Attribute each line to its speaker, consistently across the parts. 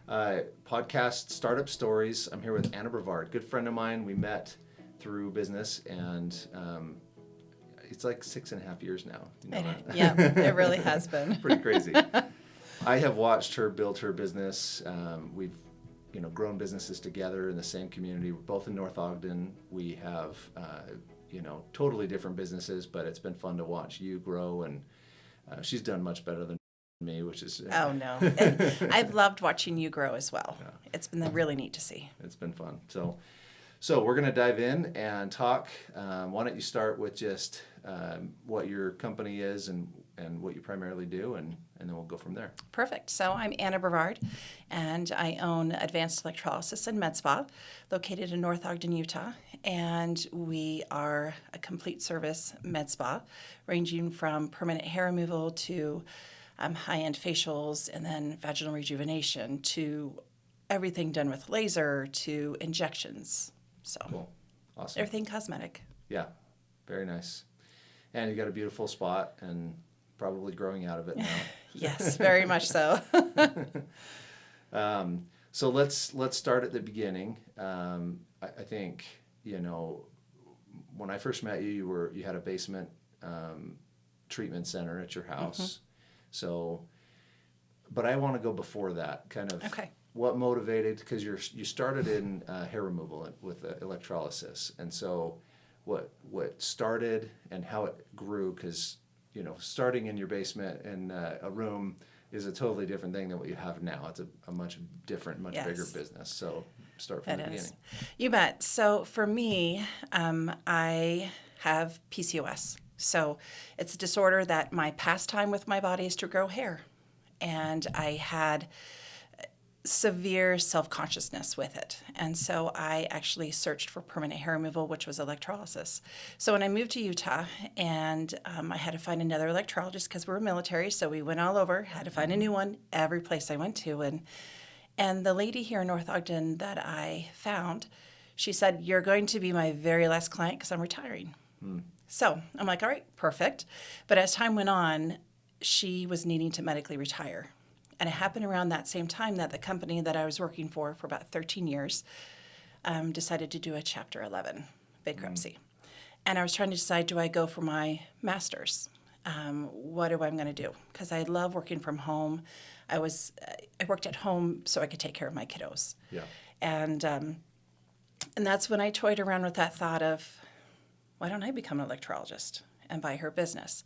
Speaker 1: Podcast Startup Stories. I'm here with Anna Bravard, good friend of mine. We met through business, and it's like 6.5 years now. You know that?
Speaker 2: Yeah, it really has been.
Speaker 1: Pretty crazy. I have watched her build her business. We've grown businesses together in the same community. We're both in North Ogden. We have totally different businesses, but it's been fun to watch you grow, and she's done much better than me, which is
Speaker 2: Oh no, and I've loved watching you grow as well.
Speaker 1: Yeah.
Speaker 2: It's been really neat to see.
Speaker 1: It's been fun. So we're going to dive in and talk. Why don't you start with just what your company is and what you primarily do, and then we'll go from there.
Speaker 2: Perfect. So I'm Anna Bravard, and I own Advanced Electrolysis and Med Spa, located in North Ogden, Utah. And we are a complete service med spa, ranging from permanent hair removal to high-end facials, and then vaginal rejuvenation, to everything done with laser to injections. So
Speaker 1: Cool. Awesome.
Speaker 2: everything cosmetic.
Speaker 1: Yeah, very nice. And you got a beautiful spot and probably growing out of it now.
Speaker 2: Yes, very much so.
Speaker 1: So let's start at the beginning. I think when I first met you, you had a basement treatment center at your house.
Speaker 2: Mm-hmm.
Speaker 1: So, but I want to go before that. Kind of
Speaker 2: Okay.
Speaker 1: what motivated, because you started in hair removal with electrolysis, and so what started and how it grew, because starting in your basement in a room is a totally different thing than what you have now. It's a much different, much
Speaker 2: Yes.
Speaker 1: bigger business. So start from the
Speaker 2: It
Speaker 1: beginning.
Speaker 2: is. You bet. So for me, I have PCOS. So it's a disorder that my pastime with my body is to grow hair. And I had severe self-consciousness with it. And so I actually searched for permanent hair removal, which was electrolysis. So when I moved to Utah, and I had to find another electrologist because we were military, so we went all over, had to find a new one every place I went to. And the lady here in North Ogden that I found, she said, "You're going to be my very last client because I'm retiring." So I'm like, all right, perfect. But as time went on, she was needing to medically retire. And it happened around that same time that the company that I was working for about 13 years decided to do a Chapter 11 bankruptcy. And I was trying to decide, do I go for my master's? What am I going to do? Because I love working from home. I worked at home so I could take care of my kiddos.
Speaker 1: Yeah.
Speaker 2: And that's when I toyed around with that thought of, why don't I become an electrologist and buy her business?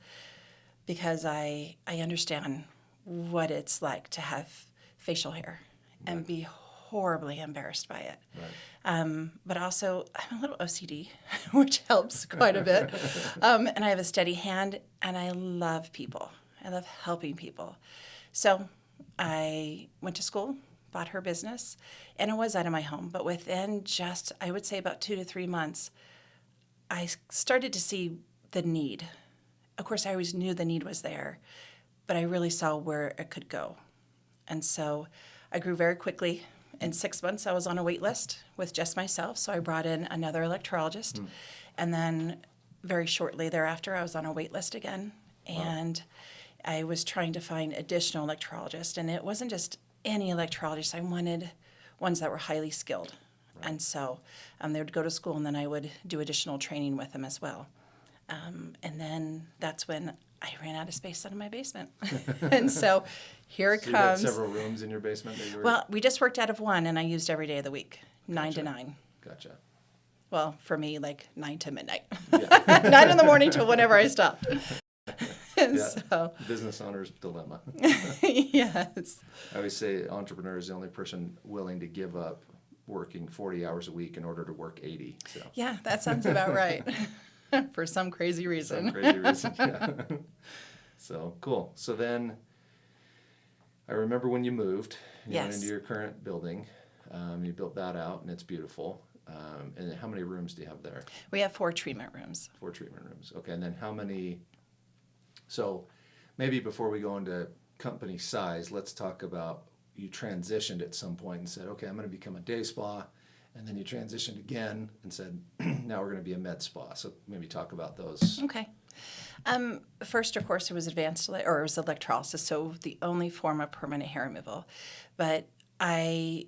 Speaker 2: Because I understand what it's like to have facial hair and be horribly embarrassed by it.
Speaker 1: Right.
Speaker 2: But also, I'm a little OCD, which helps quite a bit. And I have a steady hand, and I love people. I love helping people. So I went to school, bought her business, and it was out of my home. But within just, I would say, about 2 to 3 months, I started to see the need. Of course, I always knew the need was there, but I really saw where it could go. And so I grew very quickly. In 6 months, I was on a wait list with just myself, so I brought in another electrologist. And then very shortly thereafter, I was on a wait list again. And I was trying to find additional electrologists. And it wasn't just any electrologist. I wanted ones that were highly skilled. Right. And so they would go to school, and then I would do additional training with them as well. And then that's when I ran out of space out of my basement. And so here it
Speaker 1: So you had
Speaker 2: comes.
Speaker 1: several rooms in your basement that you were...
Speaker 2: Well, we just worked out of one, and I used every day of the week, 9 to 9.
Speaker 1: Gotcha.
Speaker 2: Well, for me, like 9 to midnight.
Speaker 1: Yeah.
Speaker 2: 9 in the morning till whenever I stopped. And
Speaker 1: Yeah.
Speaker 2: so,
Speaker 1: Business owner's dilemma.
Speaker 2: yes.
Speaker 1: I always say entrepreneur is the only person willing to give up working 40 hours a week in order to work 80. So.
Speaker 2: Yeah, that sounds about right. For some crazy reason.
Speaker 1: Some crazy reason, yeah. So, cool. So then, I remember when you moved, you went
Speaker 2: Yes.
Speaker 1: into your current building. You built that out, and it's beautiful. And then how many rooms do you have there?
Speaker 2: We have 4 treatment rooms.
Speaker 1: 4 treatment rooms. Okay, and then how many... So, maybe before we go into company size, let's talk about you transitioned at some point and said, okay, I'm going to become a day spa. And then you transitioned again and said, now we're going to be a med spa. So maybe talk about those.
Speaker 2: Okay. First, of course, it was electrolysis, so the only form of permanent hair removal. But I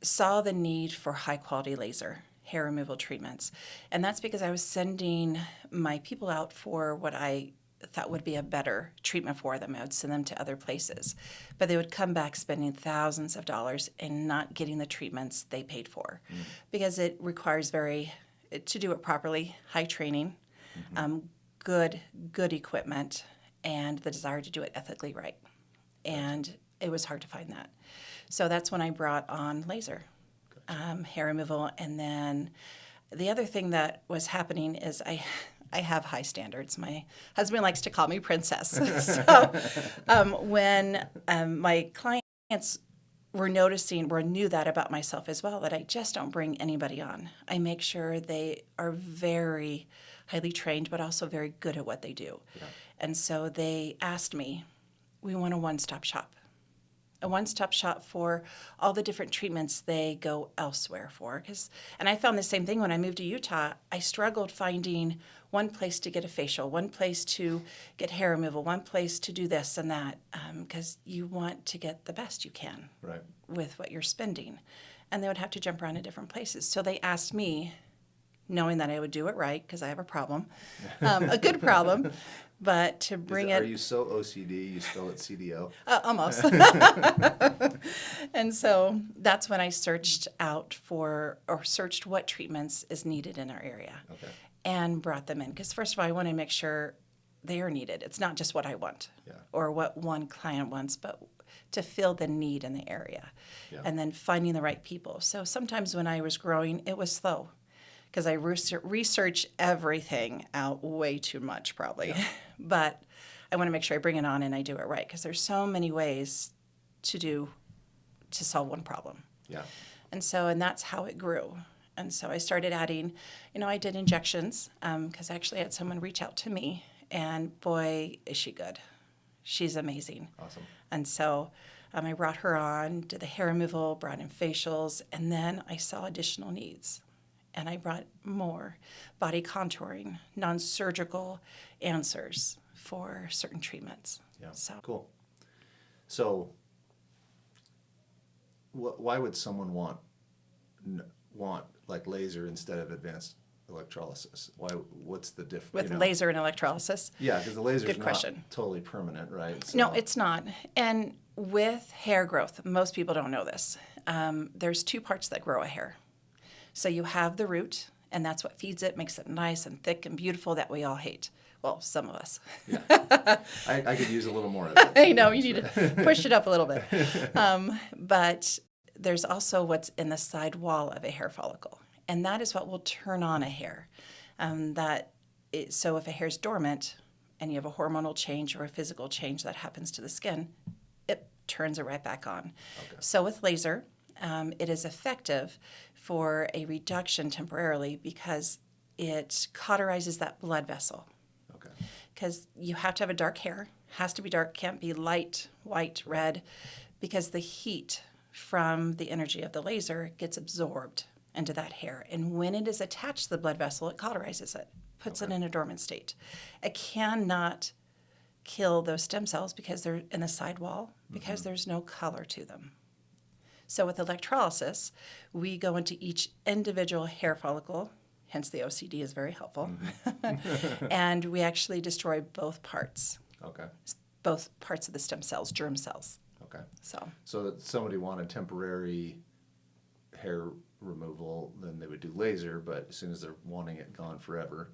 Speaker 2: saw the need for high quality laser hair removal treatments. And that's because I was sending my people out for what I thought would be a better treatment for them. I would send them to other places. But they would come back spending thousands of dollars and not getting the treatments they paid for because it requires to do it properly, high training, good equipment, and the desire to do it ethically right. And it was hard to find that. So that's when I brought on laser, hair removal. And then the other thing that was happening is I have high standards. My husband likes to call me princess. So when my clients knew that about myself as well, that I just don't bring anybody on. I make sure they are very highly trained, but also very good at what they do. Yeah. And so they asked me, we want a one-stop shop. A one-stop shop for all the different treatments they go elsewhere for. And I found the same thing when I moved to Utah. I struggled finding one place to get a facial, one place to get hair removal, one place to do this and that, because you want to get the best you can with what you're spending. And they would have to jump around to different places. So they asked me, knowing that I would do it right, because I have a problem, a good problem, but to bring it...
Speaker 1: Are you so OCD you spell it CDO?
Speaker 2: Almost. And so that's when I searched what treatments is needed in our area and brought them in. Because first of all, I want to make sure they are needed. It's not just what I want or what one client wants, but to fill the need in the area. Yeah. And then finding the right people. So sometimes when I was growing, it was slow. Because I research everything out way too much, probably. Yeah. But I want to make sure I bring it on and I do it right. Because there's so many ways to solve one problem. Yeah. And that's how it grew. And so I started adding, I did injections because I actually had someone reach out to me. And boy, is she good. She's amazing. Awesome. And so I brought her on, did the hair removal, brought in facials, and then I saw additional needs. And I brought more body contouring, non-surgical answers for certain treatments.
Speaker 1: Yeah, cool. So why would someone want like laser instead of advanced electrolysis? What's the difference?
Speaker 2: With laser and electrolysis?
Speaker 1: Yeah, because the laser is not totally permanent, right? So.
Speaker 2: No, it's not. And with hair growth, most people don't know this. There's two parts that grow a hair. So you have the root, and that's what feeds it, makes it nice and thick and beautiful that we all hate. Well, some of us.
Speaker 1: Yeah. I could use a little more of it.
Speaker 2: I know, you need to push it up a little bit. But there's also what's in the side wall of a hair follicle, and that is what will turn on a hair. So if a hair is dormant and you have a hormonal change or a physical change that happens to the skin, it turns it right back on. Okay. So with laser, it is effective for a reduction temporarily because it cauterizes that blood vessel. Okay. Because you have to have a dark hair, has to be dark, can't be light, white, red, because the heat from the energy of the laser gets absorbed into that hair. And when it is attached to the blood vessel, it cauterizes it, puts it in a dormant state. It cannot kill those stem cells because they're in the side wall, because there's no color to them. So with electrolysis, we go into each individual hair follicle, hence the OCD is very helpful, and we actually destroy both parts. Okay. Both parts of the stem cells, germ cells.
Speaker 1: Okay. So that somebody wanted temporary hair removal, then they would do laser, but as soon as they're wanting it gone forever.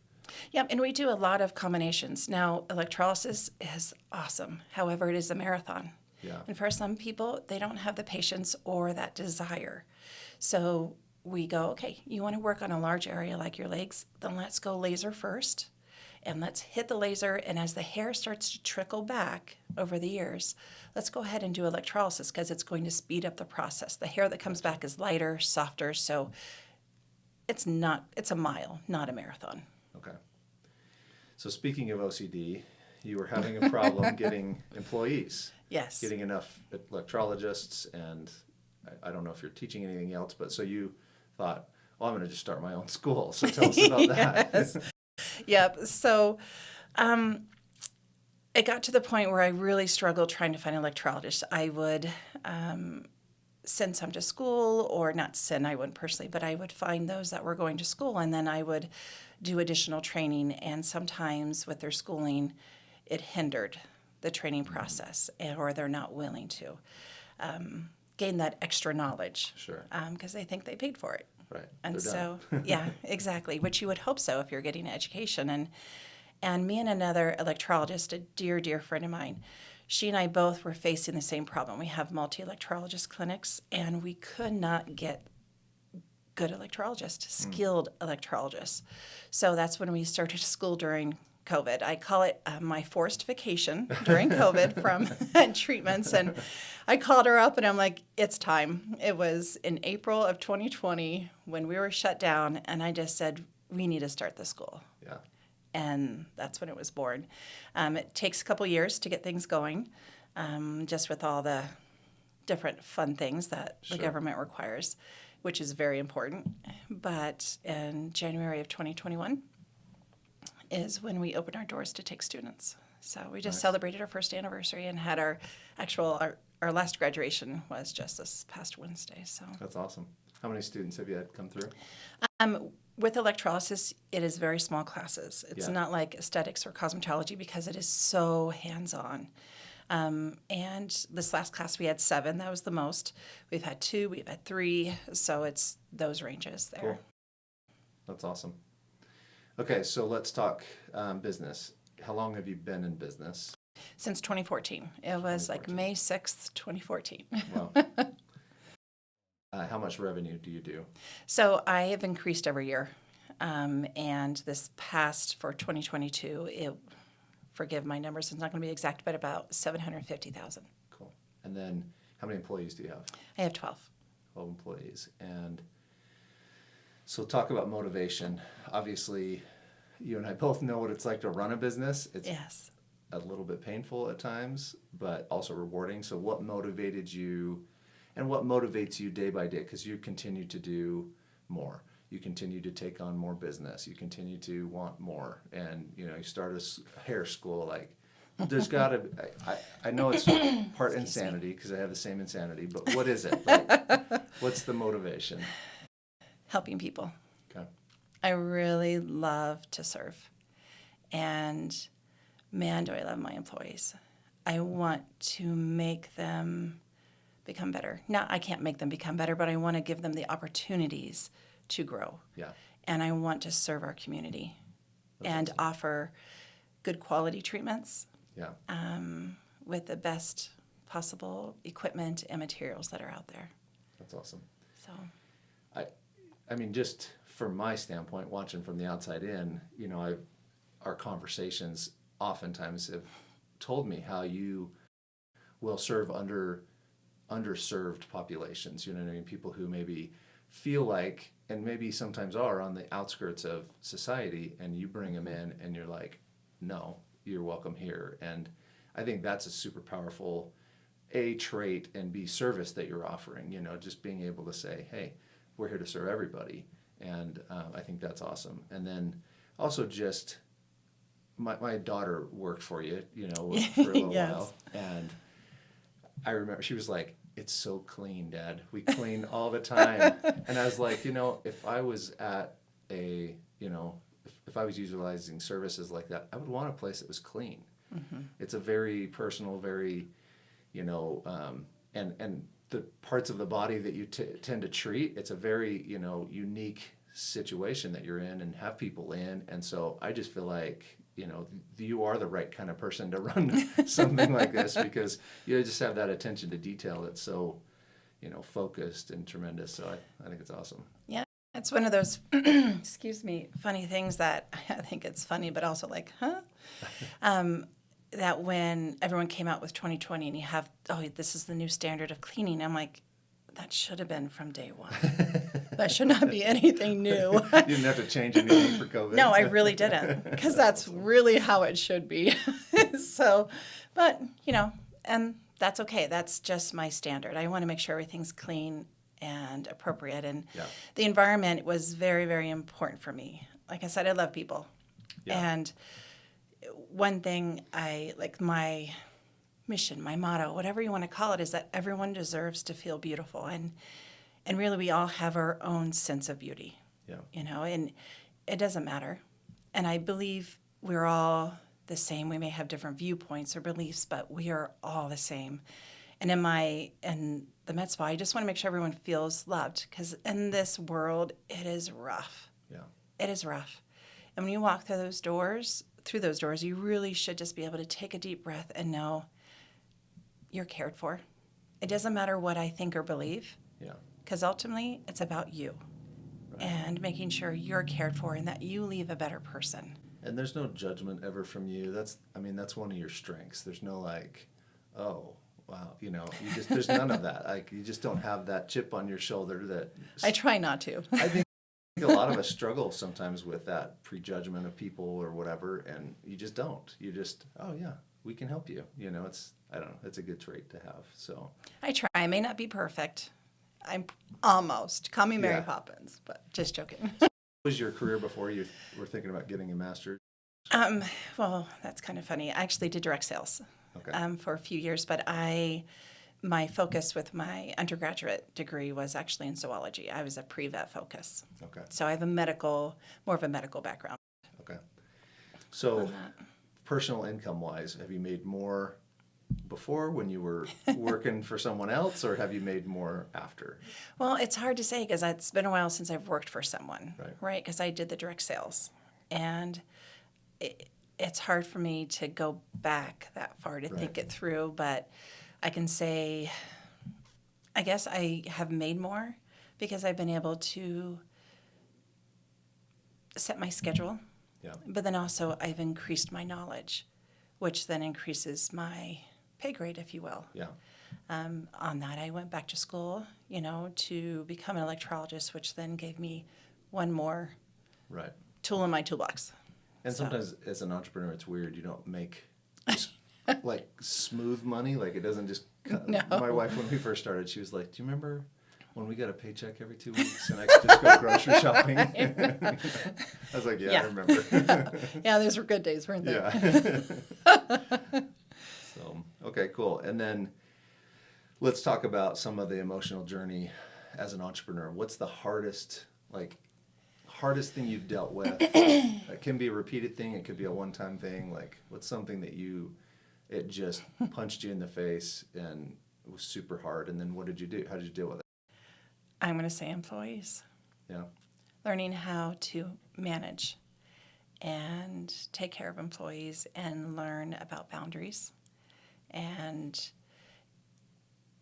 Speaker 2: Yeah, and we do a lot of combinations. Now, electrolysis is awesome. However, it is a marathon. Yeah. And for some people, they don't have the patience or that desire. So we go, okay, you want to work on a large area like your legs, then let's go laser first. And let's hit the laser, and as the hair starts to trickle back over the years, let's go ahead and do electrolysis because it's going to speed up the process. The hair that comes back is lighter, softer, so it's a mile, not a marathon.
Speaker 1: Okay. So speaking of OCD, you were having a problem getting employees.
Speaker 2: Yes.
Speaker 1: Getting enough electrologists, and I don't know if you're teaching anything else, but so you thought, well, I'm going to just start my own school. So tell us about that.
Speaker 2: Yep. So it got to the point where I really struggled trying to find an electrologist. I would send some to school, or not send, I wouldn't personally, but I would find those that were going to school, and then I would do additional training. And sometimes with their schooling, it hindered the training process, or they're not willing to gain that extra knowledge.
Speaker 1: Sure.
Speaker 2: Because they think they paid for it.
Speaker 1: Right.
Speaker 2: And
Speaker 1: They're
Speaker 2: so,
Speaker 1: done.
Speaker 2: yeah, exactly, which you would hope so if you're getting an education. And me and another electrologist, a dear, dear friend of mine, she and I both were facing the same problem. We have multi-electrologist clinics, and we could not get good electrologists, skilled electrologists. So that's when we started school during COVID. I call it my forced vacation during COVID from treatments. And I called her up and I'm like, it's time. It was in April of 2020 when we were shut down. And I just said, we need to start the school.
Speaker 1: Yeah.
Speaker 2: And that's when it was born. It takes a couple years to get things going, just with all the different fun things that the government requires, which is very important. But in January of 2021 is when we opened our doors to take students. So we just celebrated our first anniversary and had our last graduation was just this past Wednesday. So
Speaker 1: That's awesome. How many students have you had come through?
Speaker 2: with electrolysis, it is very small classes. It's not like aesthetics or cosmetology because it is so hands-on. And this last class we had 7. That was the most. We've had 2. We've had 3. So it's those ranges there.
Speaker 1: Cool. That's awesome. Okay, so let's talk business. How long have you been in business?
Speaker 2: Since 2014. It was like May 6th, 2014.
Speaker 1: Wow. How much revenue do you do?
Speaker 2: So I have increased every year. And this past for 2022, forgive my numbers, it's not going to be exact, but about 750,000.
Speaker 1: Cool. And then how many employees do you have?
Speaker 2: I have 12.
Speaker 1: 12 employees. And so talk about motivation. Obviously, you and I both know what it's like to run a business. It's
Speaker 2: Yes.
Speaker 1: a little bit painful at times, but also rewarding. So what motivated you, and what motivates you day by day? Because you continue to do more. You continue to take on more business. You continue to want more. And, you start a hair school. Like, there's got to, I know it's part insanity because I have the same insanity, but what is it? Like, what's the motivation?
Speaker 2: Helping people.
Speaker 1: Okay.
Speaker 2: I really love to serve. And man, do I love my employees. I want to make them become better. Now, I can't make them become better, but I want to give them the opportunities to grow.
Speaker 1: Yeah.
Speaker 2: And I want to serve our community and
Speaker 1: awesome.
Speaker 2: offer good quality treatments
Speaker 1: Yeah.
Speaker 2: with the best possible equipment and materials that are out there.
Speaker 1: That's awesome.
Speaker 2: So,
Speaker 1: I mean, just from my standpoint, watching from the outside in, our conversations oftentimes have told me how you will serve underserved populations. You know what I mean? People who maybe feel like, and maybe sometimes are on the outskirts of society, and you bring them in and you're like, no, you're welcome here. And I think that's a super powerful trait, and B, service that you're offering, just being able to say, hey, we're here to serve everybody. And I think that's awesome. And then also just my daughter worked for you, for a little
Speaker 2: Yes.
Speaker 1: while. And I remember she was like, it's so clean, Dad. We clean all the time. And I was like, if I was at a, if I was utilizing services like that, I would want a place that was clean. Mm-hmm. It's a very personal, very, and the parts of the body that you tend to treat, it's a very, unique situation that you're in and have people in. And so I just feel like, you are the right kind of person to run something like this, because you just have that attention to detail that's so, focused and tremendous. So I think it's awesome.
Speaker 2: yeah, it's one of those, excuse me, funny things that I think it's funny, but also like, huh? That when everyone came out with 2020 and you have, this is the new standard of cleaning, I'm like, that should have been from day one. That should not be anything new.
Speaker 1: You didn't have to change anything for COVID.
Speaker 2: No, I really didn't, because that's really how it should be. So, but, and that's okay. That's just my standard. I want to make sure everything's clean and appropriate. And the environment was very, very important for me. Like I said, I love people. Yeah. And one thing my mission, my motto, whatever you want to call it, is that everyone deserves to feel beautiful. And really, we all have our own sense of beauty,
Speaker 1: Yeah.
Speaker 2: and it doesn't matter. And I believe we're all the same. We may have different viewpoints or beliefs, but we are all the same. And in the med spa, I just want to make sure everyone feels loved, because in this world, it is rough.
Speaker 1: Yeah.
Speaker 2: It is rough. And when you walk through those doors, you really should just be able to take a deep breath and know you're cared for. It doesn't matter what I think or believe,
Speaker 1: Yeah.
Speaker 2: because ultimately it's about you and making sure you're cared for and that you leave a better person.
Speaker 1: And there's no judgment ever from you. That's one of your strengths. There's no like, oh, wow, there's none of that. Like, you just don't have that chip on your shoulder that.
Speaker 2: I try not to.
Speaker 1: I think a lot of us struggle sometimes with that prejudgment of people or whatever, and you just don't. You just, oh yeah, we can help you. I don't know, it's a good trait to have. So
Speaker 2: I try. I may not be perfect. I'm almost. Call me Mary
Speaker 1: Yeah.
Speaker 2: Poppins, but just joking.
Speaker 1: what was your career before you were thinking about getting a master's?
Speaker 2: Well, that's kind of funny. I actually did direct sales
Speaker 1: Okay.
Speaker 2: for a few years, but my focus with my undergraduate degree was actually in zoology. I was a pre-vet focus.
Speaker 1: Okay.
Speaker 2: So I have more of a medical background.
Speaker 1: Okay. So personal income wise, have you made more before when you were working for someone else, or have you made more after?
Speaker 2: Well, it's hard to say because it's been a while since I've worked for someone,
Speaker 1: Right.
Speaker 2: right? Because I did the direct sales. And it's hard for me to go back that far to think it through, but I can say, I guess I have made more because I've been able to set my schedule,
Speaker 1: Yeah.
Speaker 2: but then also I've increased my knowledge, which then increases my pay grade, if you will.
Speaker 1: Yeah.
Speaker 2: On that, I went back to school, to become an electrolysis, which then gave me one more
Speaker 1: Right.
Speaker 2: tool in my toolbox.
Speaker 1: And
Speaker 2: So-
Speaker 1: sometimes as an entrepreneur, it's weird. You don't make like smooth money. Like, it doesn't just cut.
Speaker 2: No.
Speaker 1: My wife, when we first started, she was like, do you remember when we got a paycheck every 2 weeks and I could just go grocery shopping? I was like, yeah, I remember.
Speaker 2: Yeah, those were good days, weren't they?
Speaker 1: Yeah. So, okay, cool. And then let's talk about some of the emotional journey as an entrepreneur. What's the hardest thing you've dealt with? It can be a repeated thing. It could be a one-time thing. Like, what's something that it just punched you in the face and it was super hard? And then what did you do? How did you deal with it?
Speaker 2: I'm going to say employees.
Speaker 1: Yeah.
Speaker 2: Learning how to manage and take care of employees and learn about boundaries. And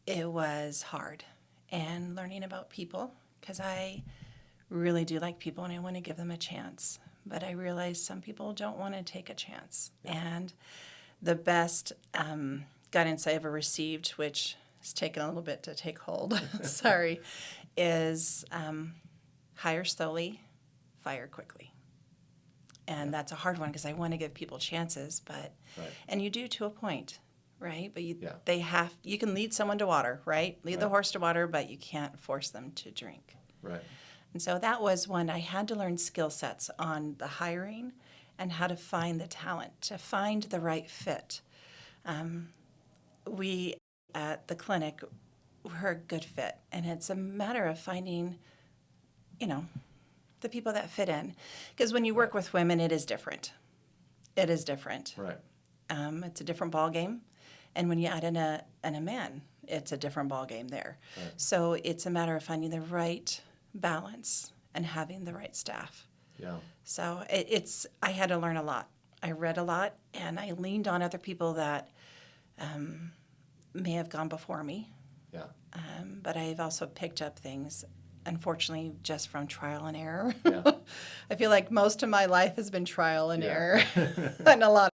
Speaker 2: it was hard. And learning about people, because I really do like people and I want to give them a chance. But I realize some people don't want to take a chance. And the best guidance I ever received, which has taken a little bit to take hold, sorry, is hire slowly, fire quickly. And that's a hard one because I want to give people chances, but and you do to a point, right? But you can lead someone to water, right? Lead the horse to water, but you can't force them to drink.
Speaker 1: Right.
Speaker 2: And so that was when I had to learn skill sets on the hiring and how to find the talent, to find the right fit. We at the clinic, we're a good fit, and it's a matter of finding, the people that fit in. Because when you work with women, it is different. It is different.
Speaker 1: Right.
Speaker 2: It's a different ball game. And when you add in a man, it's a different ball game there.
Speaker 1: Right.
Speaker 2: So it's a matter of finding the right balance and having the right staff.
Speaker 1: Yeah.
Speaker 2: So I had to learn a lot. I read a lot, and I leaned on other people that may have gone before me.
Speaker 1: Yeah.
Speaker 2: But I've also picked up things, unfortunately, just from trial and error.
Speaker 1: Yeah.
Speaker 2: I feel like most of my life has been trial and
Speaker 1: Yeah.
Speaker 2: error, and a lot.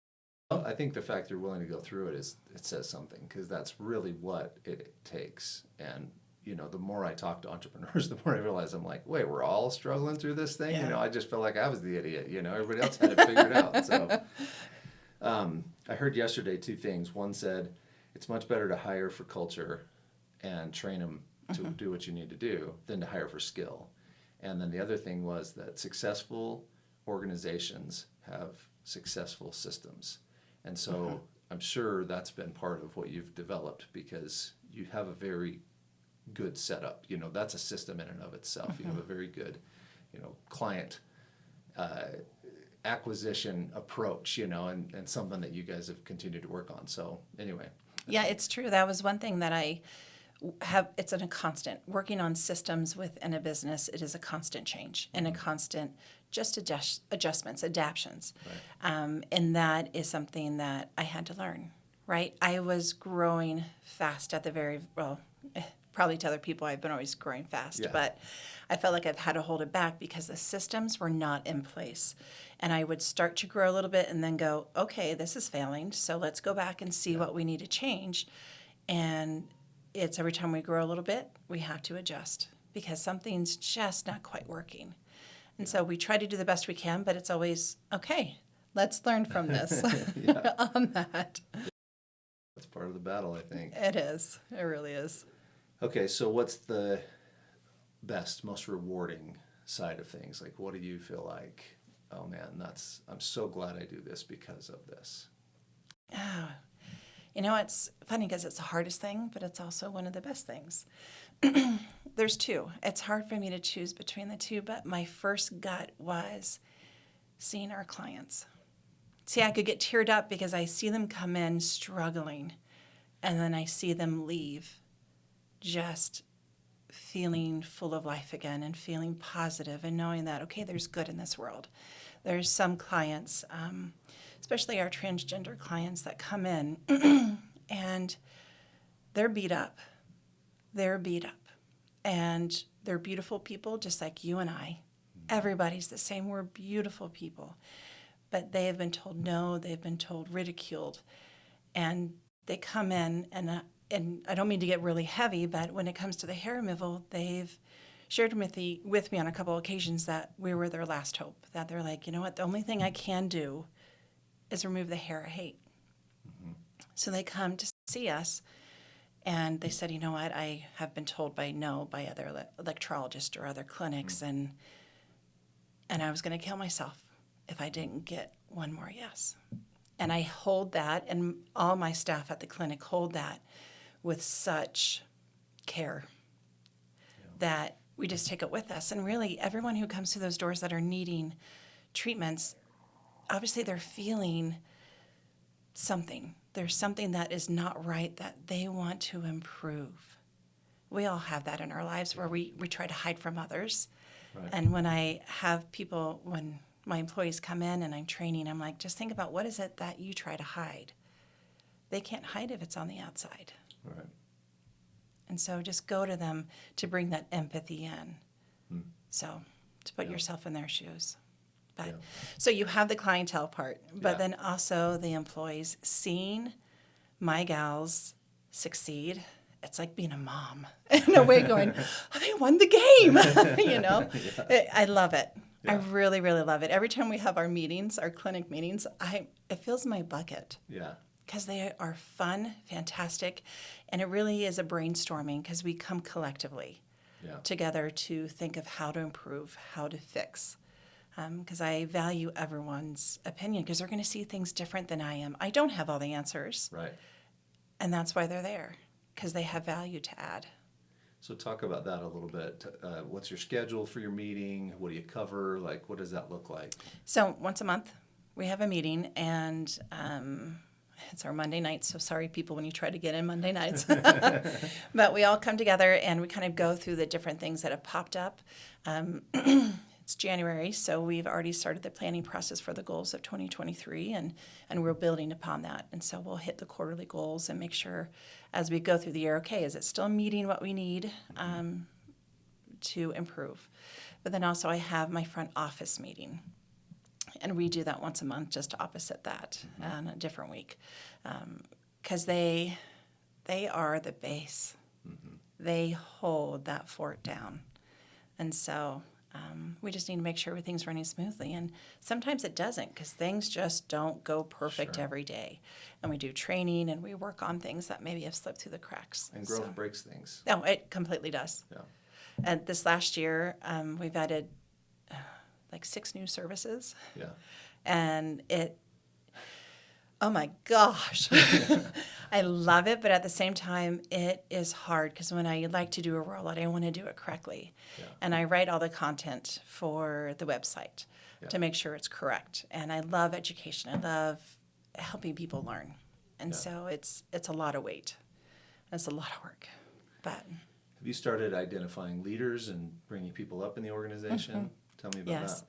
Speaker 1: Well, I think the fact you're willing to go through it says something, because that's really what it takes. And the more I talk to entrepreneurs, the more I realize I'm like, wait, we're all struggling through this thing.
Speaker 2: Yeah.
Speaker 1: I just felt like I was the idiot. Everybody else had it figured out. So, I heard yesterday 2 things. One said, it's much better to hire for culture and train them to do what you need to do than to hire for skill. And then the other thing was that successful organizations have successful systems. And so I'm sure that's been part of what you've developed, because you have a very good setup. You know, that's a system in and of itself. You have a very good, you know, client acquisition approach, you know, and something that you guys have continued to work on. So anyway.
Speaker 2: Yeah, it's true. That was one thing that I have. It's a constant working on systems within a business. It is a constant change and a constant just adjustments, adaptions.
Speaker 1: Right.
Speaker 2: And that is something that I had to learn, right? I was growing fast at the probably to other people, I've been always growing fast,
Speaker 1: Yeah.
Speaker 2: but I felt like I've had to hold it back because the systems were not in place. And I would start to grow a little bit and then go, okay, this is failing, so let's go back and see what we need to change. And it's every time we grow a little bit, we have to adjust because something's just not quite working. And so we try to do the best we can, but it's always, okay, let's learn from this on that.
Speaker 1: That's part of the battle, I think.
Speaker 2: It is. It really is.
Speaker 1: Okay, so what's the best, most rewarding side of things? Like, what do you feel like, oh man, I'm so glad I do this because of this?
Speaker 2: Oh, you know, it's funny because it's the hardest thing, but it's also one of the best things. There's two. It's hard for me to choose between the two, but my first gut was seeing our clients. See, I could get teared up because I see them come in struggling, and then I see them leave just feeling full of life again and feeling positive and knowing that, okay, there's good in this world. There's some clients, especially our transgender clients that come in and they're beat up. They're beat up. And they're beautiful people just like you and I. Everybody's the same. We're beautiful people. But they have been told no, they've been told ridiculed. And they come in and I don't mean to get really heavy, but when it comes to the hair removal, they've shared with me on a couple of occasions that we were their last hope, that they're like, you know what, the only thing I can do is remove the hair I hate. Mm-hmm. So they come to see us, and they said, you know what, I have been told by other electrologists or other clinics, mm-hmm. and I was going to kill myself if I didn't get one more yes. And I hold that, and all my staff at the clinic hold that with such care that we just take it with us. And really, everyone who comes through those doors that are needing treatments, obviously they're feeling something. There's something that is not right that they want to improve. We all have that in our lives where we try to hide from others. Right. And when when my employees come in and I'm training, I'm like, just think about what is it that you try to hide. They can't hide if it's on the outside.
Speaker 1: Right.
Speaker 2: And so just go to them to bring that empathy in. So to put yourself in their shoes. But so you have the clientele part, but then also the employees seeing my gals succeed. It's like being a mom in a way, going, oh, they won the game. You know, I love it. Yeah. I really, really love it. Every time we have our meetings, our clinic meetings, it fills my bucket. Yeah. Because they are fun, fantastic, and it really is a brainstorming because we come collectively together to think of how to improve, how to fix. Because I value everyone's opinion because they're going to see things different than I am. I don't have all the answers. Right. And that's why they're there, because they have value to add.
Speaker 1: So talk about that a little bit. What's your schedule for your meeting? What do you cover? Like, what does that look like?
Speaker 2: So once a month, we have a meeting, and it's our Monday nights. So sorry, people, when you try to get in Monday nights. But we all come together, and we kind of go through the different things that have popped up. It's January, so we've already started the planning process for the goals of 2023, and we're building upon that. And so we'll hit the quarterly goals and make sure as we go through the year, okay, is it still meeting what we need to improve? But then also I have my front office meeting, and we do that once a month just opposite that on a different week, because they are the base. Mm-hmm. They hold that fort down. And so we just need to make sure everything's running smoothly. And sometimes it doesn't, because things just don't go perfect every day. And we do training, and we work on things that maybe have slipped through the cracks.
Speaker 1: And growth breaks things.
Speaker 2: No, it completely does. Yeah. And this last year, we've added like 6 new services. Yeah. And Oh my gosh. I love it, but at the same time, it is hard because when I like to do a rollout, I want to do it correctly.
Speaker 1: Yeah.
Speaker 2: And I write all the content for the website to make sure it's correct. And I love education. I love helping people learn. And so it's a lot of weight. It's a lot of work. But
Speaker 1: have you started identifying leaders and bringing people up in the organization? Tell me about that.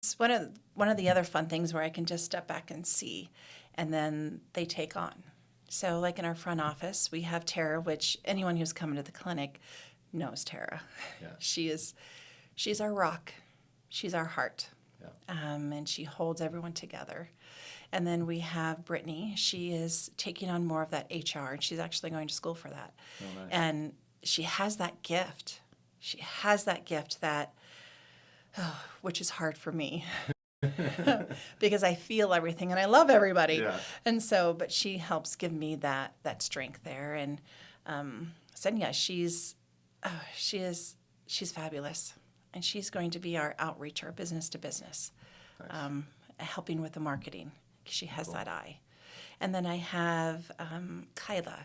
Speaker 2: It's one of the other fun things where I can just step back and see, and then they take on. So like in our front office, we have Tara, which anyone who's come to the clinic knows Tara.
Speaker 1: Yeah.
Speaker 2: She's our rock. She's our heart.
Speaker 1: Yeah.
Speaker 2: And she holds everyone together. And then we have Brittany. She is taking on more of that HR, and she's actually going to school for that.
Speaker 1: Oh, nice.
Speaker 2: And she has that gift. She has that gift that, which is hard for me because I feel everything and I love everybody.
Speaker 1: Yeah.
Speaker 2: And so, but she helps give me that strength there. And so yeah, she's fabulous, and she's going to be our outreach, our business to business,
Speaker 1: Nice.
Speaker 2: helping with the marketing because she has that eye. And then I have Kyla.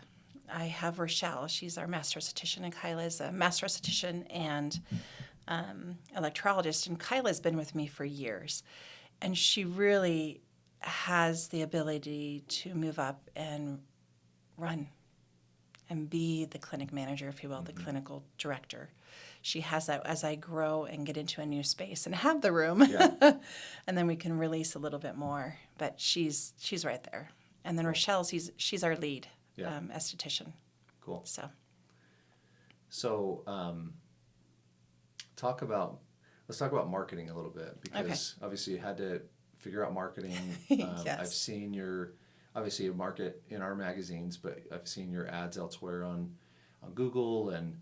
Speaker 2: I have Rochelle. She's our master esthetician, and Kyla is a master esthetician and electrologist. And Kyla's been with me for years, and she really has the ability to move up and run and be the clinic manager, if you will, the clinical director. She has that as I grow and get into a new space and have the room, and then we can release a little bit more. But she's right there. And then Rochelle, she's our lead esthetician.
Speaker 1: Cool.
Speaker 2: So
Speaker 1: let's talk about marketing a little bit, because obviously you had to figure out marketing.
Speaker 2: Yes.
Speaker 1: I've seen obviously you market in our magazines, but I've seen your ads elsewhere on Google and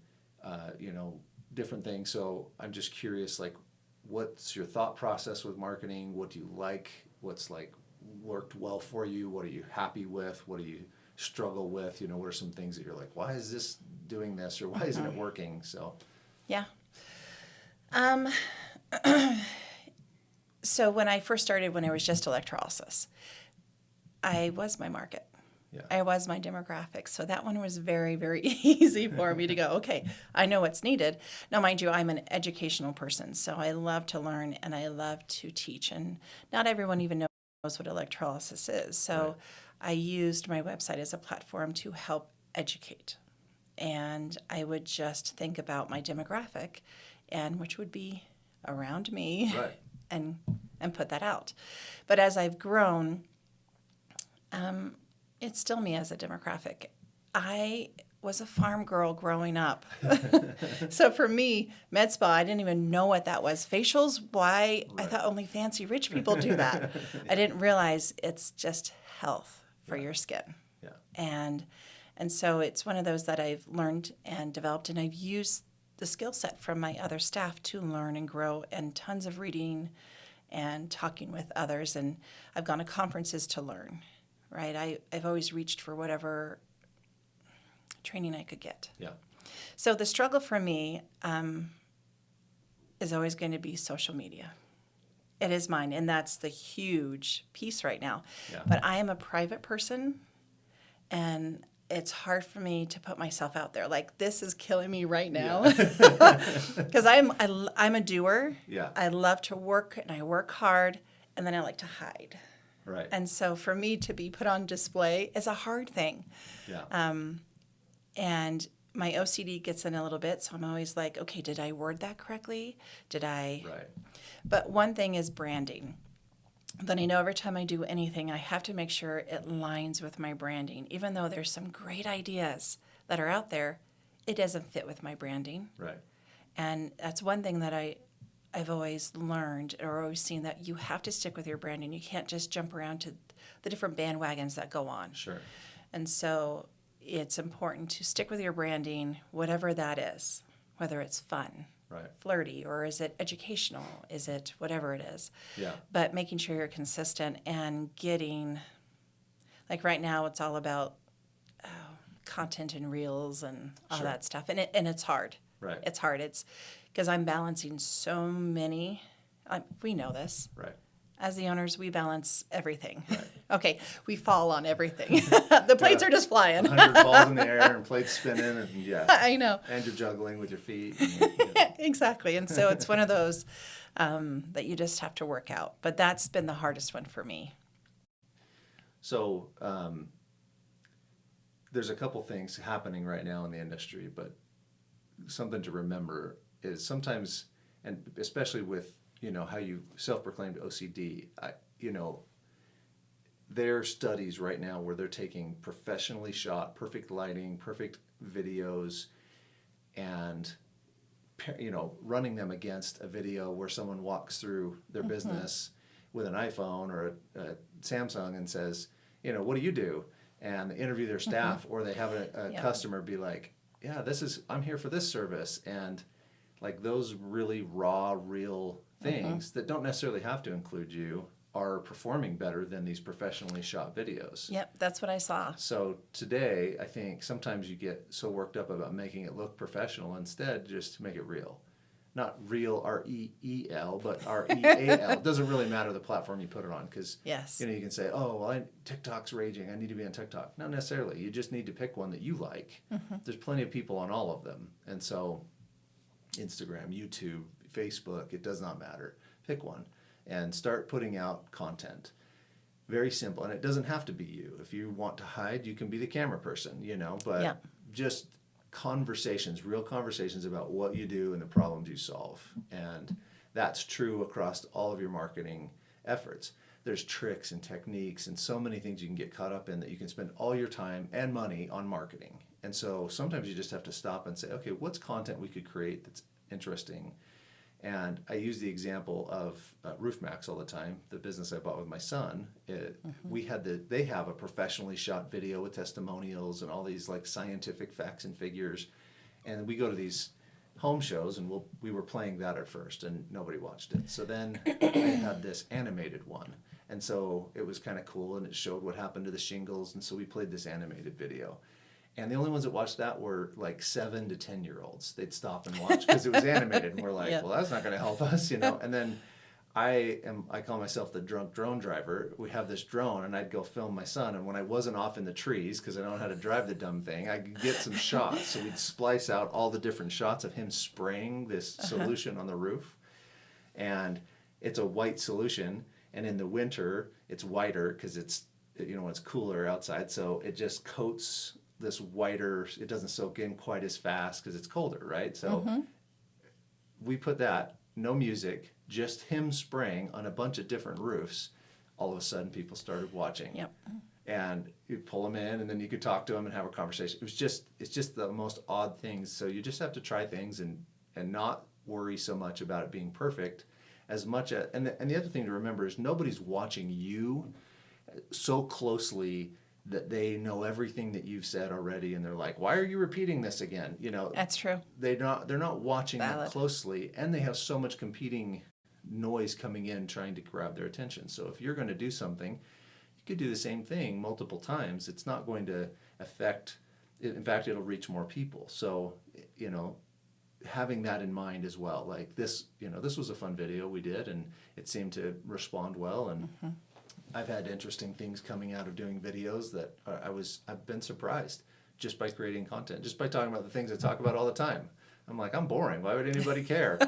Speaker 1: different things. So I'm just curious, like, what's your thought process with marketing? What do you like? What's like worked well for you? What are you happy with? What do you struggle with? What are some things that you're like, why is this doing this, or why isn't it working? So
Speaker 2: yeah. So when I first started, when it was just electrolysis, I was my market.
Speaker 1: yeah.
Speaker 2: I was my demographic. So that one was very, very easy for me to go, okay, I know what's needed. Now, mind you, I'm an educational person, so I love to learn and I love to teach. And not everyone even knows what electrolysis is. So I used my website as a platform to help educate. And I would just think about my demographic, and which would be around me, and put that out. But as I've grown, it's still me as a demographic. I was a farm girl growing up. So for me, med spa, I didn't even know what that was. Facials, why? I thought only fancy rich people do that. I didn't realize it's just health for your skin.
Speaker 1: Yeah.
Speaker 2: And so it's one of those that I've learned and developed, and I've used the skill set from my other staff to learn and grow, and tons of reading and talking with others. And I've gone to conferences to learn, right? I've always reached for whatever training I could get.
Speaker 1: Yeah.
Speaker 2: So the struggle for me is always going to be social media. It is mine, and that's the huge piece right now.
Speaker 1: Yeah.
Speaker 2: But I am a private person, and it's hard for me to put myself out there. Like, this is killing me right now. Because I'm a doer.
Speaker 1: Yeah.
Speaker 2: I love to work, and I work hard, and then I like to hide.
Speaker 1: Right.
Speaker 2: And so for me to be put on display is a hard thing.
Speaker 1: Yeah.
Speaker 2: And my OCD gets in a little bit, so I'm always like, okay, did I word that correctly? Did I?
Speaker 1: Right.
Speaker 2: But one thing is branding. Then I know every time I do anything, I have to make sure it lines with my branding. Even though there's some great ideas that are out there, it doesn't fit with my branding.
Speaker 1: Right.
Speaker 2: And that's one thing that I've always learned, or always seen, that you have to stick with your branding. You can't just jump around to the different bandwagons that go on.
Speaker 1: Sure.
Speaker 2: And so it's important to stick with your branding, whatever that is, whether it's fun,
Speaker 1: Right.
Speaker 2: flirty, or is it educational? Is it whatever it is?
Speaker 1: Yeah.
Speaker 2: But making sure you're consistent and getting, like right now, it's all about content and reels and all that stuff. And it's hard.
Speaker 1: Right.
Speaker 2: It's hard. It's because I'm balancing so many. We know this.
Speaker 1: Right.
Speaker 2: As the owners, we balance everything.
Speaker 1: Right.
Speaker 2: Okay, we fall on everything. The plates are just flying.
Speaker 1: 100 balls in the air and plates spinning, and
Speaker 2: I know.
Speaker 1: and you're juggling with your feet.
Speaker 2: Exactly. And so it's one of those that you just have to work out. But that's been the hardest one for me.
Speaker 1: So there's a couple things happening right now in the industry, but something to remember is sometimes, and especially with, how you self-proclaimed OCD, there are studies right now where they're taking professionally shot, perfect lighting, perfect videos, and running them against a video where someone walks through their business with an iPhone or a Samsung and says, what do you do? And they interview their staff, or they have a customer be like, yeah, I'm here for this service. And like those really raw, real things that don't necessarily have to include you are performing better than these professionally shot videos.
Speaker 2: Yep, that's what I saw.
Speaker 1: So today, I think sometimes you get so worked up about making it look professional, instead just make it real. Not real, R-E-E-L, but R-E-A-L. It doesn't really matter the platform you put it on, because
Speaker 2: yes.
Speaker 1: You can say, oh, well, TikTok's raging, I need to be on TikTok. Not necessarily. You just need to pick one that you like. There's plenty of people on all of them. And so Instagram, YouTube, Facebook, it does not matter. Pick one and start putting out content. Very simple. And it doesn't have to be you. If you want to hide, you can be the camera person, but just conversations, real conversations about what you do and the problems you solve. And that's true across all of your marketing efforts. There's tricks and techniques and so many things you can get caught up in that you can spend all your time and money on marketing. And so sometimes you just have to stop and say, okay, what's content we could create that's interesting? And I use the example of Roof Max all the time, the business I bought with my son. They have a professionally shot video with testimonials and all these like scientific facts and figures. And we go to these home shows, and we were playing that at first, and nobody watched it. So then they had this animated one. And so it was kind of cool, and it showed what happened to the shingles. And so we played this animated video. And the only ones that watched that were like 7 to 10-year-olds. They'd stop and watch because it was animated, and we're like, well, that's not going to help us, And then I call myself the drunk drone driver. We have this drone, and I'd go film my son. And when I wasn't off in the trees, because I don't know how to drive the dumb thing, I could get some shots. So we'd splice out all the different shots of him spraying this solution on the roof. And it's a white solution. And in the winter, it's whiter because it's cooler outside. So it just coats this whiter, it doesn't soak in quite as fast because it's colder, right? So we put that, no music, just him spraying on a bunch of different roofs. All of a sudden, people started watching.
Speaker 2: Yep.
Speaker 1: And you pull them in, and then you could talk to them and have a conversation. It's just the most odd things. So you just have to try things and not worry so much about it being perfect as much as, and the other thing to remember is nobody's watching you so closely that they know everything that you've said already, and they're like, why are you repeating this again?
Speaker 2: That's true.
Speaker 1: They're not watching
Speaker 2: Valid.
Speaker 1: that closely, and they have so much competing noise coming in trying to grab their attention. So if you're going to do something, you could do the same thing multiple times. It's not going to affect, in fact, it'll reach more people. So, having that in mind as well, like this was a fun video we did, and it seemed to respond well, and I've had interesting things coming out of doing videos that I've been surprised just by creating content, just by talking about the things I talk about all the time. I'm like, I'm boring. Why would anybody care?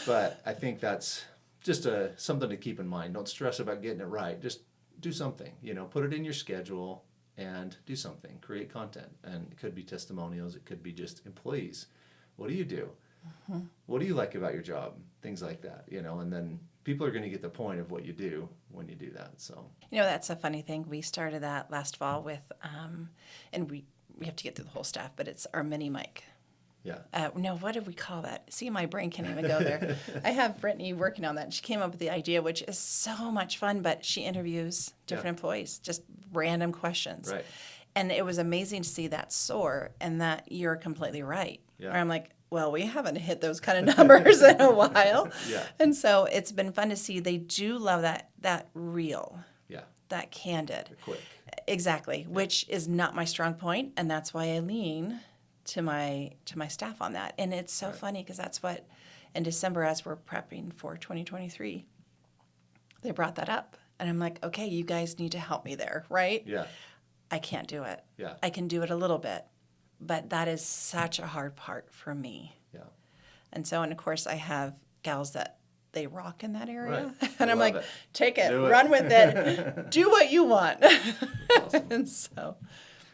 Speaker 1: But I think that's just something to keep in mind. Don't stress about getting it right. Just do something, put it in your schedule and do something, create content. And it could be testimonials. It could be just employees. What do you do? What do you like about your job? Things like that, and then people are going to get the point of what you do when you do that. So,
Speaker 2: that's a funny thing. We started that last fall with, and we have to get through the whole staff, but it's our mini mic.
Speaker 1: Yeah.
Speaker 2: No, what did we call that? See, my brain can't even go there. I have Brittany working on that. She came up with the idea, which is so much fun, but she interviews different employees, just random questions.
Speaker 1: Right.
Speaker 2: And it was amazing to see that soar, and that you're completely right.
Speaker 1: Yeah.
Speaker 2: Where I'm like, well, we haven't hit those kind of numbers in a while.
Speaker 1: Yeah.
Speaker 2: And so it's been fun to see they do love that real, that candid.
Speaker 1: Quick.
Speaker 2: Exactly, which is not my strong point, and that's why I lean to my staff on that. And it's so funny because that's what, in December, as we're prepping for 2023, they brought that up. And I'm like, okay, you guys need to help me there, right?
Speaker 1: Yeah.
Speaker 2: I can't do it.
Speaker 1: Yeah.
Speaker 2: I can do it a little bit, but that is such a hard part for me.
Speaker 1: Yeah.
Speaker 2: And so, and of course, I have gals that they rock in that area.
Speaker 1: Right.
Speaker 2: And
Speaker 1: I
Speaker 2: I'm
Speaker 1: love
Speaker 2: like,
Speaker 1: it.
Speaker 2: take it,
Speaker 1: Do it.
Speaker 2: run with it, do what you want.
Speaker 1: Awesome.
Speaker 2: And so,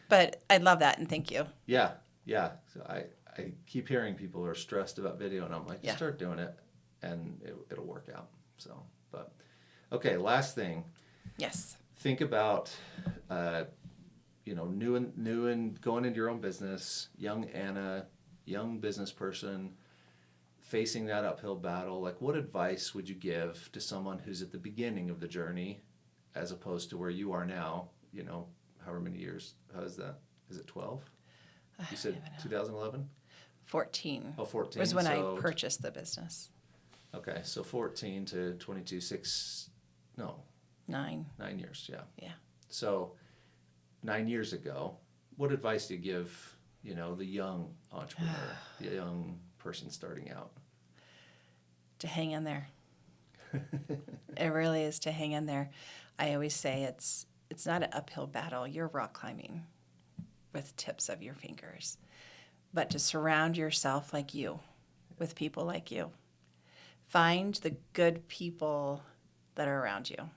Speaker 2: but I love that, and thank you.
Speaker 1: Yeah. Yeah. So I keep hearing people are stressed about video, and I'm like,
Speaker 2: Yeah.
Speaker 1: start doing it, and it'll work out. So, but okay, last thing.
Speaker 2: Yes.
Speaker 1: Think about, new and going into your own business, young Anna, young business person, facing that uphill battle. Like, what advice would you give to someone who's at the beginning of the journey, as opposed to where you are now? However many years. How is that? Is it 12? You said 2011?
Speaker 2: 14.
Speaker 1: Oh, 14.
Speaker 2: Was when I purchased the business.
Speaker 1: Okay, so 14 to 22,
Speaker 2: 9.
Speaker 1: 9 years, yeah.
Speaker 2: Yeah.
Speaker 1: So 9 years ago, what advice do you give, the young entrepreneur, the young person starting out?
Speaker 2: To hang in there. It really is to hang in there. I always say it's not an uphill battle. You're rock climbing with tips of your fingers. But to surround yourself like you, with people like you. Find the good people that are around you,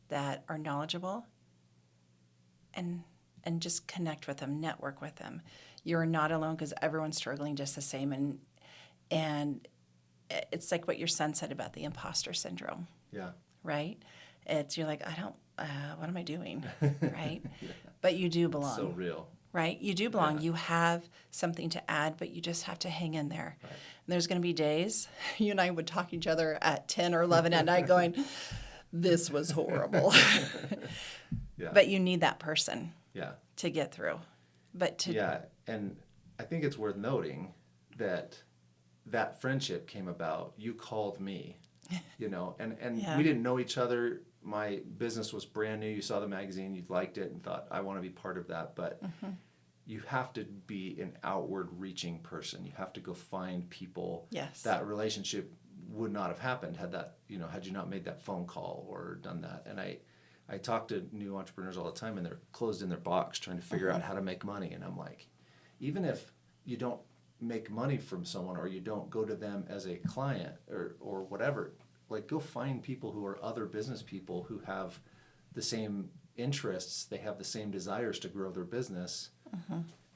Speaker 2: that are knowledgeable, and just connect with them, network with them. You're not alone, because everyone's struggling just the same. And it's like what your son said about the imposter syndrome.
Speaker 1: Yeah.
Speaker 2: Right? You're like, what am I doing? Right? Yeah. But you do belong.
Speaker 1: So real.
Speaker 2: Right? You do belong.
Speaker 1: Yeah.
Speaker 2: You have something to add, but you just have to hang in there.
Speaker 1: Right.
Speaker 2: And there's going to be days, you and I would talk to each other at 10 or 11 at night going, this was horrible.
Speaker 1: Yeah.
Speaker 2: But you need that person
Speaker 1: Yeah.
Speaker 2: to get through.
Speaker 1: Yeah, and I think it's worth noting that friendship came about. You called me, and
Speaker 2: Yeah.
Speaker 1: we didn't know each other. My business was brand new. You saw the magazine, you liked it, and thought, I want to be part of that. But you have to be an outward-reaching person. You have to go find people.
Speaker 2: Yes.
Speaker 1: That relationship would not have happened had you not made that phone call or done that. And I talk to new entrepreneurs all the time, and they're closed in their box trying to figure out how to make money. And I'm like, even if you don't make money from someone, or you don't go to them as a client or whatever, like, go find people who are other business people who have the same interests, they have the same desires to grow their business,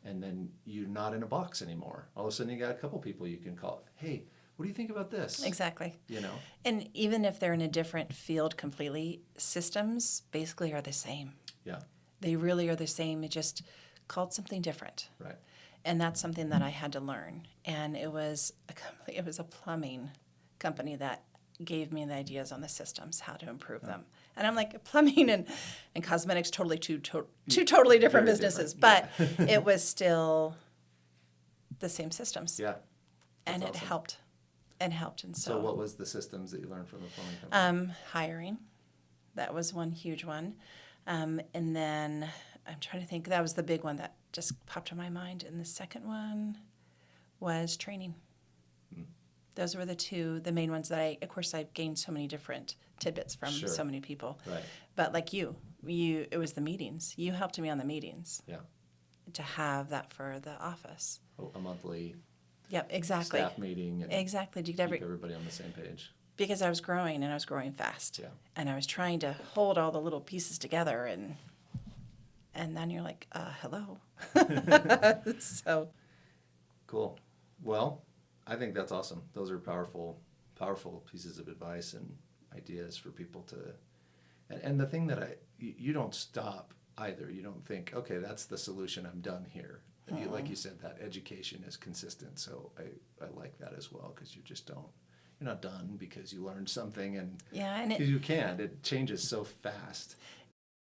Speaker 1: and then you're not in a box anymore. All of a sudden you got a couple people you can call. Hey, what do you think about this?
Speaker 2: Exactly.
Speaker 1: You know?
Speaker 2: And even if they're in a different field completely, systems basically are the same.
Speaker 1: Yeah.
Speaker 2: They really are the same. It just called something different.
Speaker 1: Right.
Speaker 2: And that's something that I had to learn. And it was a plumbing company that gave me the ideas on the systems, how to improve them. And I'm like, plumbing and cosmetics, two totally different
Speaker 1: Very
Speaker 2: businesses.
Speaker 1: different.
Speaker 2: But it was still the same systems.
Speaker 1: Yeah.
Speaker 2: And
Speaker 1: That's
Speaker 2: it
Speaker 1: awesome.
Speaker 2: helped. And helped. And
Speaker 1: So what was the systems that you learned from the plumbing company?
Speaker 2: Hiring. That was one huge one. And then I'm trying to think, that was the big one that just popped in my mind. And the second one was training. Those were the main ones that of course, I've gained so many different tidbits from
Speaker 1: Sure.
Speaker 2: so many people.
Speaker 1: Right.
Speaker 2: But like it was the meetings. You helped me on the meetings
Speaker 1: Yeah.
Speaker 2: to have that for the office.
Speaker 1: A monthly
Speaker 2: Yep, exactly.
Speaker 1: staff meeting and
Speaker 2: Exactly. To
Speaker 1: keep
Speaker 2: get
Speaker 1: everybody on the same page.
Speaker 2: because I was growing and I was growing fast.
Speaker 1: Yeah.
Speaker 2: And I was trying to hold all the little pieces together and then you're like, hello. So
Speaker 1: Cool. Well, I think that's awesome. Those are powerful pieces of advice and ideas for people to, and the thing that you don't stop either. You don't think, okay, that's the solution, I'm done here. Like you said, that education is consistent. So I like that as well, because you're not done because you learned something, and
Speaker 2: yeah, and
Speaker 1: it changes so fast.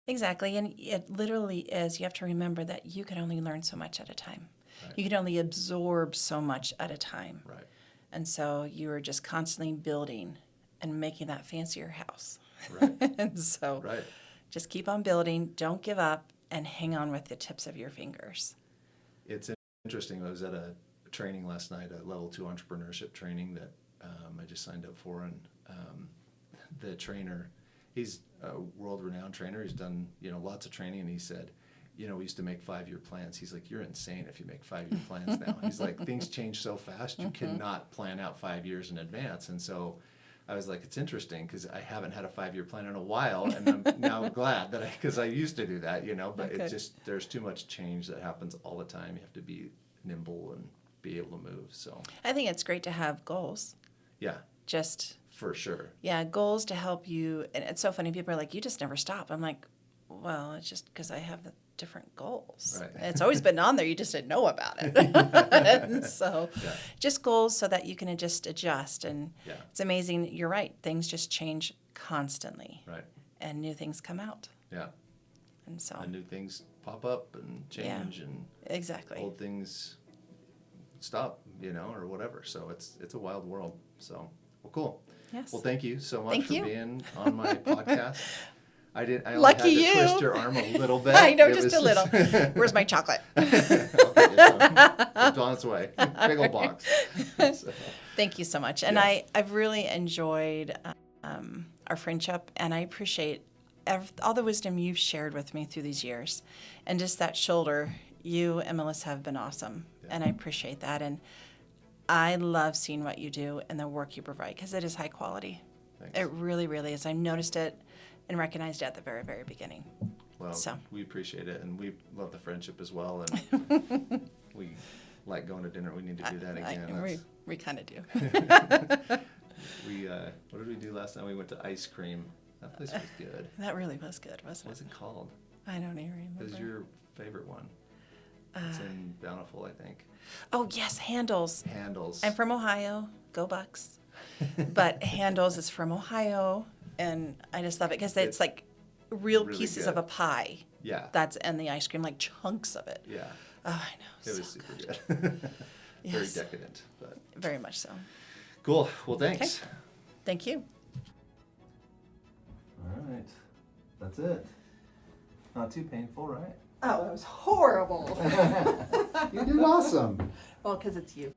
Speaker 2: exactly. And it literally is, you have to remember that you can only learn so much at a time.
Speaker 1: Right.
Speaker 2: You can only absorb so much at a time.
Speaker 1: Right.
Speaker 2: And so you are just constantly building and making that fancier house.
Speaker 1: Right.
Speaker 2: And so
Speaker 1: Right.
Speaker 2: just keep on building, don't give up, and hang on with the tips of your fingers.
Speaker 1: It's interesting. I was at a training last night, a level 2 entrepreneurship training that I just signed up for, and the trainer, he's a world-renowned trainer. He's done, lots of training, and he said, we used to make 5-year plans. He's like, you're insane if you make 5-year plans now. He's like, things change so fast, you cannot plan out 5 years in advance. And so I was like, it's interesting because I haven't had a 5-year plan in a while, and I'm now glad that because I used to do that, but
Speaker 2: Okay.
Speaker 1: it just, there's too much change that happens all the time. You have to be nimble and be able to move. So
Speaker 2: I think it's great to have goals.
Speaker 1: yeah,
Speaker 2: Just,
Speaker 1: for sure.
Speaker 2: yeah, goals to help you. And it's so funny. People are like, you just never stop. I'm like, well, it's just because I have the different goals.
Speaker 1: Right.
Speaker 2: It's always been on there. You just didn't know about it. And so
Speaker 1: Yeah.
Speaker 2: just goals so that you can just adjust. And
Speaker 1: Yeah.
Speaker 2: it's amazing. You're right. Things just change constantly.
Speaker 1: Right.
Speaker 2: And new things come out.
Speaker 1: Yeah.
Speaker 2: And so,
Speaker 1: And new things pop up and change, and
Speaker 2: exactly.
Speaker 1: old things stop, or whatever. So it's a wild world. So, well, cool.
Speaker 2: Yes.
Speaker 1: Well, thank you so much
Speaker 2: Thank
Speaker 1: for
Speaker 2: you.
Speaker 1: being on my podcast. I only
Speaker 2: Lucky
Speaker 1: had to
Speaker 2: you.
Speaker 1: twist your arm a little bit.
Speaker 2: I know,
Speaker 1: It
Speaker 2: just
Speaker 1: was
Speaker 2: a little. Where's my chocolate?
Speaker 1: It's on its way. Big old box. So,
Speaker 2: Thank you so much. And
Speaker 1: Yeah.
Speaker 2: I've really enjoyed our friendship, and I appreciate all the wisdom you've shared with me through these years. And just that shoulder, you and Melissa have been awesome, and I appreciate that. And I love seeing what you do and the work you provide because it is high quality.
Speaker 1: Thanks.
Speaker 2: It really, really is. I noticed it and recognized it at the very, very beginning.
Speaker 1: Well,
Speaker 2: So.
Speaker 1: we appreciate it, and we love the friendship as well. And we like going to dinner. We need to do that again.
Speaker 2: We kind of do.
Speaker 1: What did we do last time? We went to ice cream. That place was good.
Speaker 2: That really was good, wasn't
Speaker 1: What's
Speaker 2: it?
Speaker 1: it called?
Speaker 2: I don't even remember.
Speaker 1: It was your favorite one. It's in Bountiful, I think.
Speaker 2: Oh, yes, Handles.
Speaker 1: Handles.
Speaker 2: I'm from Ohio. Go Bucks. But Handles is from Ohio, and I just love it because it's like real
Speaker 1: really
Speaker 2: pieces
Speaker 1: good.
Speaker 2: of a pie.
Speaker 1: Yeah.
Speaker 2: That's in the ice cream, like chunks of it.
Speaker 1: Yeah.
Speaker 2: Oh, I know.
Speaker 1: It was
Speaker 2: so
Speaker 1: super
Speaker 2: good.
Speaker 1: good. Very
Speaker 2: Yes.
Speaker 1: decadent, but
Speaker 2: Very much so.
Speaker 1: cool. Well, thanks.
Speaker 2: Okay. Thank you.
Speaker 1: All right. That's it. Not too painful, right?
Speaker 2: Oh, it was horrible.
Speaker 1: You did awesome.
Speaker 2: Well, because it's you.